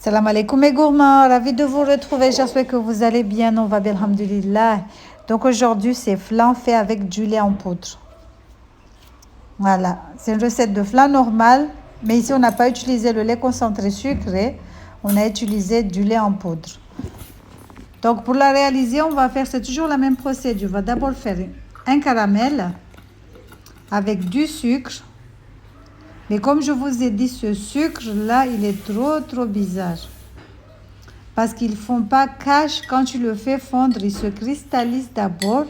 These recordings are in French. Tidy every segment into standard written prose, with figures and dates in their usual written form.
Salam alaikum mes gourmands, ravi de vous retrouver, j'espère que vous allez bien, on va bien, alhamdulillah. Donc aujourd'hui c'est flan fait avec du lait en poudre. Voilà, c'est une recette de flan normal, mais ici on n'a pas utilisé le lait concentré sucré, on a utilisé du lait en poudre. Donc pour la réaliser, on va faire, c'est toujours la même procédure, on va d'abord faire un caramel avec du sucre. Mais comme je vous ai dit, ce sucre-là, il est trop bizarre. Parce qu'ils ne font pas cache quand tu le fais fondre. Il se cristallise d'abord.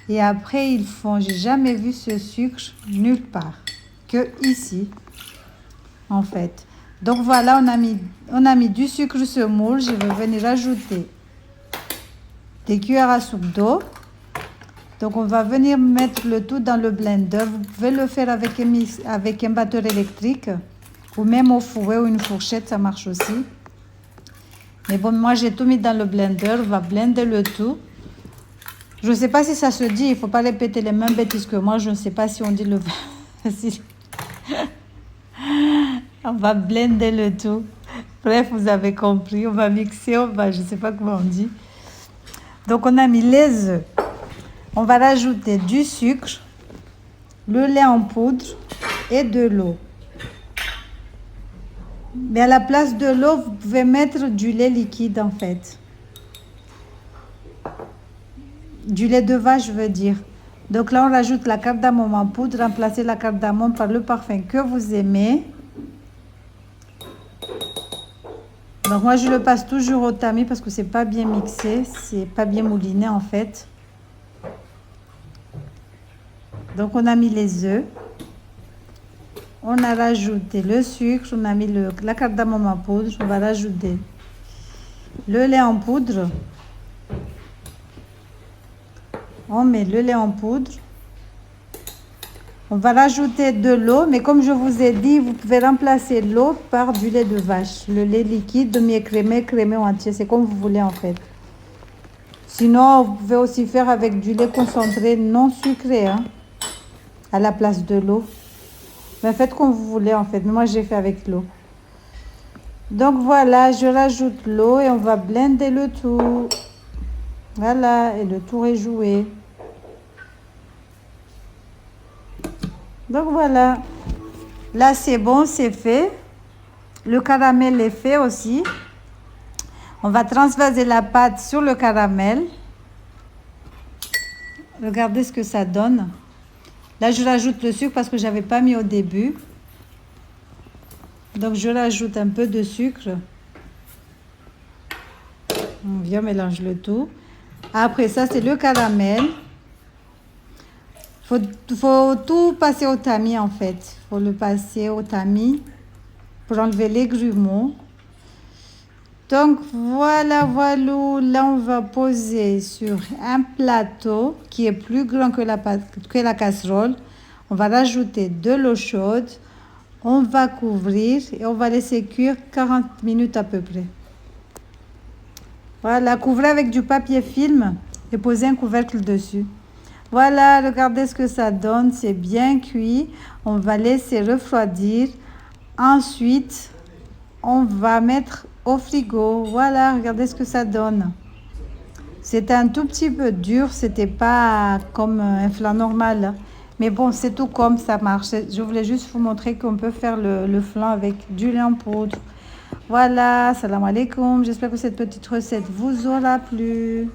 Et après, ils font. J'ai jamais vu ce sucre nulle part. Que ici, en fait. Donc voilà, on a mis du sucre sur ce moule. Je vais venir ajouter des cuillères à soupe d'eau. Donc on va venir mettre le tout dans le blender. Vous pouvez le faire avec un batteur électrique ou même au fouet ou une fourchette, ça marche aussi. Mais bon, moi j'ai tout mis dans le blender, on va blender le tout. Je ne sais pas si ça se dit, il ne faut pas répéter les mêmes bêtises que moi, je ne sais pas si on dit le... On va blender le tout. Bref, vous avez compris, on va mixer, je ne sais pas comment on dit. Donc on a mis les œufs. On va rajouter du sucre, le lait en poudre et de l'eau. Mais à la place de l'eau, vous pouvez mettre du lait liquide en fait. Du lait de vache, je veux dire. Donc là, on rajoute la cardamome en poudre. Remplacez la cardamome par le parfum que vous aimez. Donc moi, je le passe toujours au tamis parce que c'est pas bien mixé. C'est pas bien mouliné en fait. Donc on a mis les œufs, on a rajouté le sucre, on a mis la cardamome en poudre, on va rajouter le lait en poudre, on met le lait en poudre, on va rajouter de l'eau, mais comme je vous ai dit, vous pouvez remplacer l'eau par du lait de vache, le lait liquide, demi-écrémé, crémé ou entier, c'est comme vous voulez en fait. Sinon, vous pouvez aussi faire avec du lait concentré non sucré, hein, à la place de l'eau. Mais faites comme vous voulez en fait. Moi j'ai fait avec l'eau. Donc voilà, je rajoute l'eau et on va blender le tout. Voilà, et le tour est joué. Donc voilà. Là c'est bon, c'est fait. Le caramel est fait aussi. On va transvaser la pâte sur le caramel. Regardez ce que ça donne. Là, je rajoute le sucre parce que je n'avais pas mis au début. Donc, je rajoute un peu de sucre. On vient mélanger le tout. Après ça, c'est le caramel. Faut tout passer au tamis, en fait. Il faut le passer au tamis pour enlever les grumeaux. Donc, voilà. Là, on va poser sur un plateau qui est plus grand que la casserole. On va rajouter de l'eau chaude. On va couvrir et on va laisser cuire 40 minutes à peu près. Voilà, couvrez avec du papier film et posez un couvercle dessus. Voilà, regardez ce que ça donne. C'est bien cuit. On va laisser refroidir. Ensuite, on va mettre au frigo. Voilà, regardez ce que ça donne. C'était un tout petit peu dur, c'était pas comme un flan normal. Mais bon, c'est tout comme ça marche. Je voulais juste vous montrer qu'on peut faire le flan avec du lait en poudre. Voilà, salam alaikum. J'espère que cette petite recette vous aura plu.